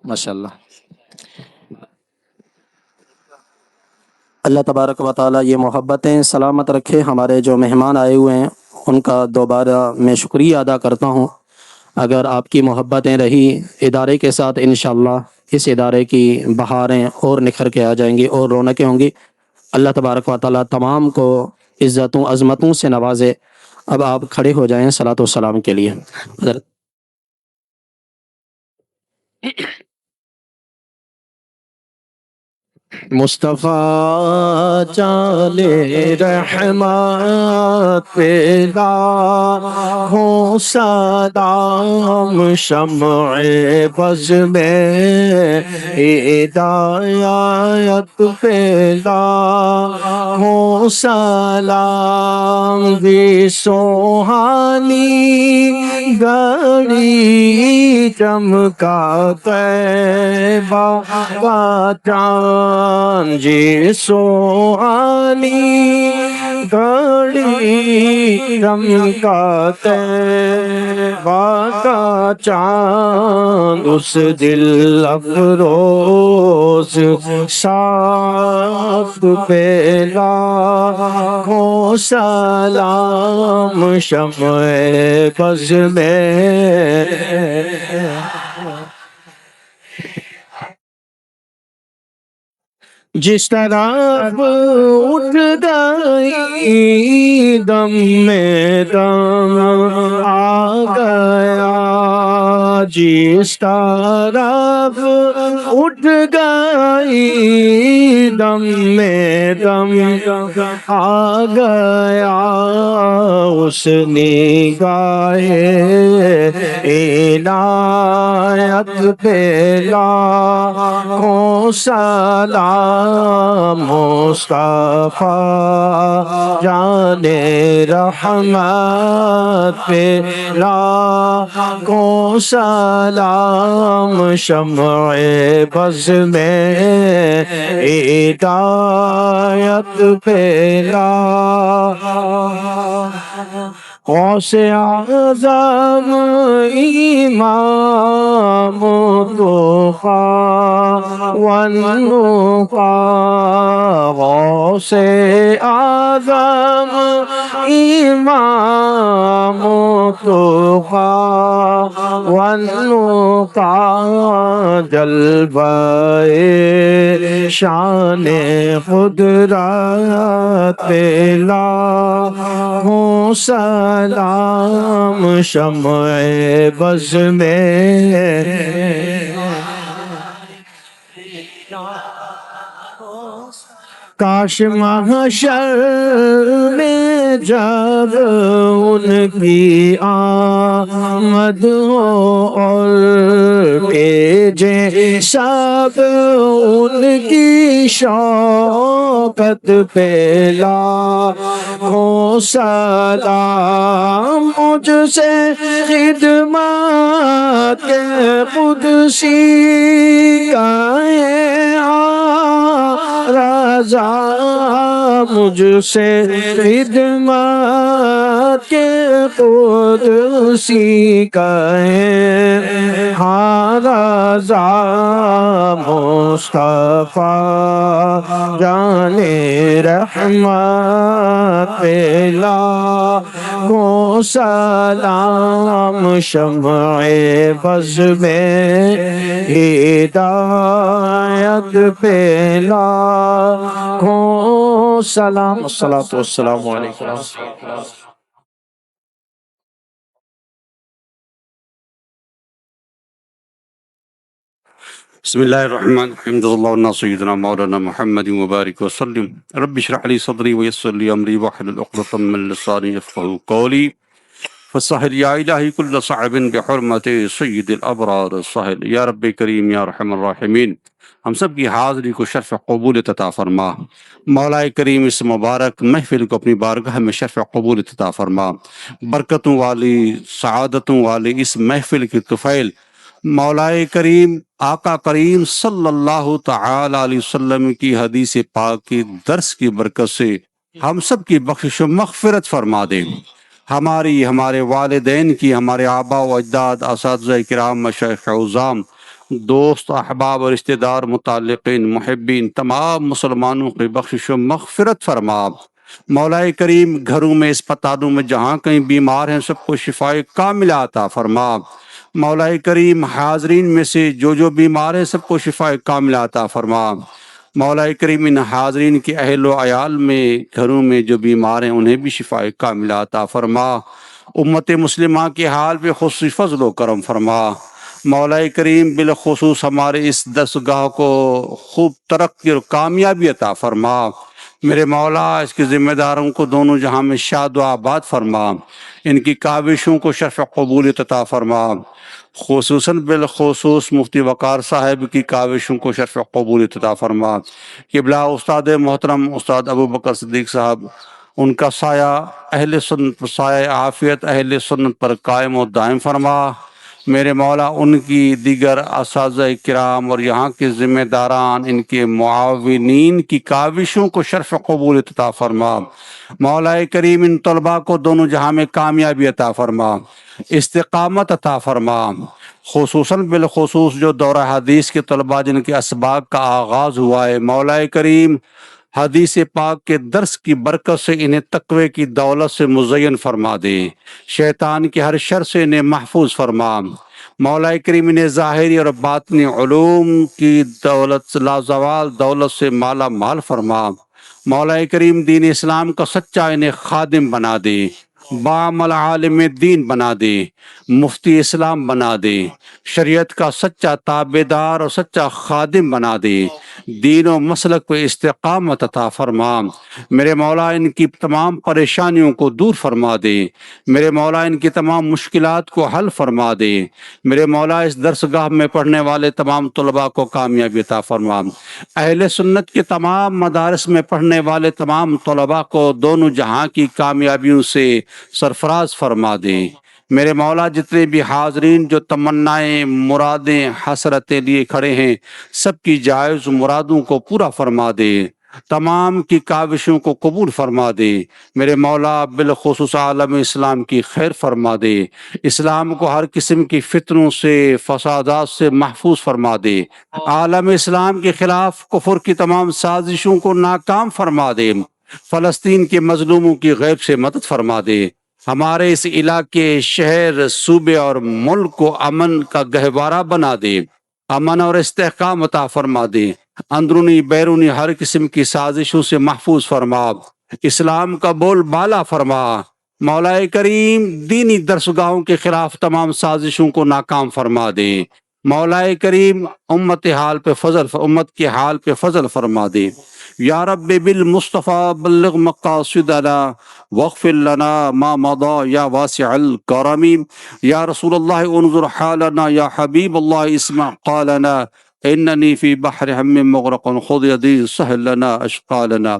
ماشاء اللہ. اللہ تبارک و تعالیٰ یہ محبتیں سلامت رکھے. ہمارے جو مہمان آئے ہوئے ہیں ان کا دوبارہ میں شکریہ ادا کرتا ہوں. اگر آپ کی محبتیں رہی ادارے کے ساتھ، انشاءاللہ اس ادارے کی بہاریں اور نکھر کے آ جائیں گی اور رونقیں ہوں گی. اللہ تبارک و تعالیٰ تمام کو عزتوں عظمتوں سے نوازے. اب آپ کھڑے ہو جائیں صلاۃ و سلام کے لیے. حضرت مصطفیٰ جان رحمت پیدا ہو سلام شمع بز میں ہدایت پیدا ہو
سلام دی سوہانی گھڑی چمکا طیبہ کا چاند جی سوہانی گھڑی چمکا طیبہ کا چاند اس دل افروز صاف پہ لاکھوں سلام شمع بز میں جس طرف اٹھ گئی دم میں دم آ گیا جس طرف اٹھ گئی دم میں دم آ گیا اس نگاہ عنایت پہ لاکھوں سلام مصطفیٰ جان رحمت پہ لاکھوں سلام شمع بز میں ہدایت پہ غوث اعظم امام التقی والنقی غوث اعظم امام التقی والنقی جلوہ شان قدرت پہ لاکھوں سلام شمع بز میں کاش محشر میں جب ان کی آمد ہو اور بھیجے سب ان کی شوقت پہ لاکھوں سلام مجھ سے خدمت کے قدسی رضا مجھ سے خدمت کے قدسی کہیں ہاں رضا مصطفیٰ جان رحمت پہ لاکھوں سلام شمع بز میں ہدایت پہ لاکھوں سلام الصلاۃ والسلام علیکم
بسم اللہ الرحمن الرحیم صلی اللہ سیدنا مولانا محمد مبارک وسلم رب اشرح لی صدری ویسر لی امری واحلل عقدۃ من لسانی یفقهوا قولی فسهل یا الہی کل صعب بحرمت سید الابرار سہل یا رب کریم یا رحم الراحمین ہم سب کی حاضری کو شرف قبول عطا فرما مولا کریم اس مبارک محفل کو اپنی بارگاہ میں شرف قبول عطا فرما برکتوں والی سعادتوں والی اس محفل کی طفیل مولا کریم آقا کریم صلی اللہ تعالی علیہ وسلم کی حدیث پاک کی درس کی برکت سے ہم سب کی بخشش و مغفرت فرما دے ہماری ہمارے والدین کی ہمارے آبا و اجداد اساتذہ کرام مشائخ عظام دوست احباب اور رشتہ دار متعلقین محبین تمام مسلمانوں کی بخشش و مغفرت فرما مولا کریم گھروں میں اسپتالوں میں جہاں کہیں بیمار ہیں سب کو شفاء کاملہ عطا فرما مولا کریم حاضرین میں سے جو بیمار ہیں سب کو شفاء کاملہ عطا فرما مولا کریم ان حاضرین کے اہل و عیال میں گھروں میں جو بیمار ہیں انہیں بھی شفاء کاملہ عطا فرما امت مسلمہ کے حال پہ خصوصی فضل و کرم فرما مولا کریم بالخصوص ہمارے اس درسگاہ کو خوب ترقی اور کامیابی عطا فرما میرے مولا اس کے ذمہ داروں کو دونوں جہاں میں شاد و آباد فرما، ان کی کاوشوں کو شرف قبولیت عطا فرما، خصوصاً بالخصوص مفتی وقار صاحب کی کاوشوں کو شرف قبولیت عطا فرما۔ قبلہ استاد محترم استاد ابو بکر صدیق صاحب، ان کا سایہ اہل سنت پر سایہ عافیت اہل سنت پر قائم و دائم فرما۔ میرے مولا ان کی دیگر اساتذہ کرام اور یہاں کے ذمہ داران، ان کے معاونین کی کاوشوں کو شرف قبولیت عطا فرما۔ مولا کریم ان طلباء کو دونوں جہاں میں کامیابی عطا فرما، استقامت عطا فرما، خصوصاً بالخصوص جو دورہ حدیث کے طلباء جن کے اسباق کا آغاز ہوا ہے، مولا کریم حدیث پاک کے درس کی برکت سے انہیں تقوی کی دولت سے مزین فرما دے، شیطان کے ہر شر سے انہیں محفوظ فرما۔ مولا کریم انہیں ظاہری اور باطنی علوم کی دولت لازوال دولت سے مالا مال فرما۔ مولا کریم دین اسلام کا سچا انہیں خادم بنا دے، بعمل عالم دین بنا دے، مفتی اسلام بنا دے، شریعت کا سچا تابعدار اور سچا خادم بنا دے، دین و مسلک پہ استقامت عطا فرما۔ میرے مولا ان کی تمام پریشانیوں کو دور فرما دے، میرے مولا ان کی تمام مشکلات کو حل فرما دے، میرے مولا اس درسگاہ میں پڑھنے والے تمام طلباء کو کامیابی عطا فرما، اہل سنت کے تمام مدارس میں پڑھنے والے تمام طلباء کو دونوں جہاں کی کامیابیوں سے سرفراز فرما دے۔ میرے مولا جتنے بھی حاضرین جو تمنائیں مرادیں حسرتیں لیے کھڑے ہیں، سب کی جائز مرادوں کو پورا فرما دے، تمام کی کاوشوں کو قبول فرما دے۔ میرے مولا بالخصوص عالم اسلام کی خیر فرما دے، اسلام کو ہر قسم کی فتنوں سے فسادات سے محفوظ فرما دے، عالم اسلام کے خلاف کفر کی تمام سازشوں کو ناکام فرما دے، فلسطین کے مظلوموں کی غیب سے مدد فرما دے، ہمارے اس علاقے، شہر، صوبے اور ملک کو امن کا گہوارہ بنا دے، امن اور استحکام عطا فرما دے، اندرونی بیرونی ہر قسم کی سازشوں سے محفوظ فرما، اسلام کا بول بالا فرما۔ مولا کریم دینی درسگاہوں کے خلاف تمام سازشوں کو ناکام فرما دے، مولا کریم امت کے حال پہ فضل فرما دے۔ یا رب بالمصطفیٰ بلغ مقاصدنا واغفر لنا ما مضى یا واسع الکرم، یا رسول اللہ انظر حالنا، یا حبیب اللہ اسمع قالنا، اننی فی بحر ہم مغرق خذ یدی سہل لنا اشقالنا۔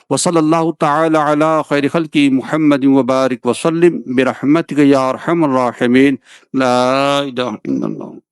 وصلی اللہ تعالی علی خیر خلق محمد وبارک وسلم برحمتک یا ارحم الراحمین۔ لا الہ الا اللہ۔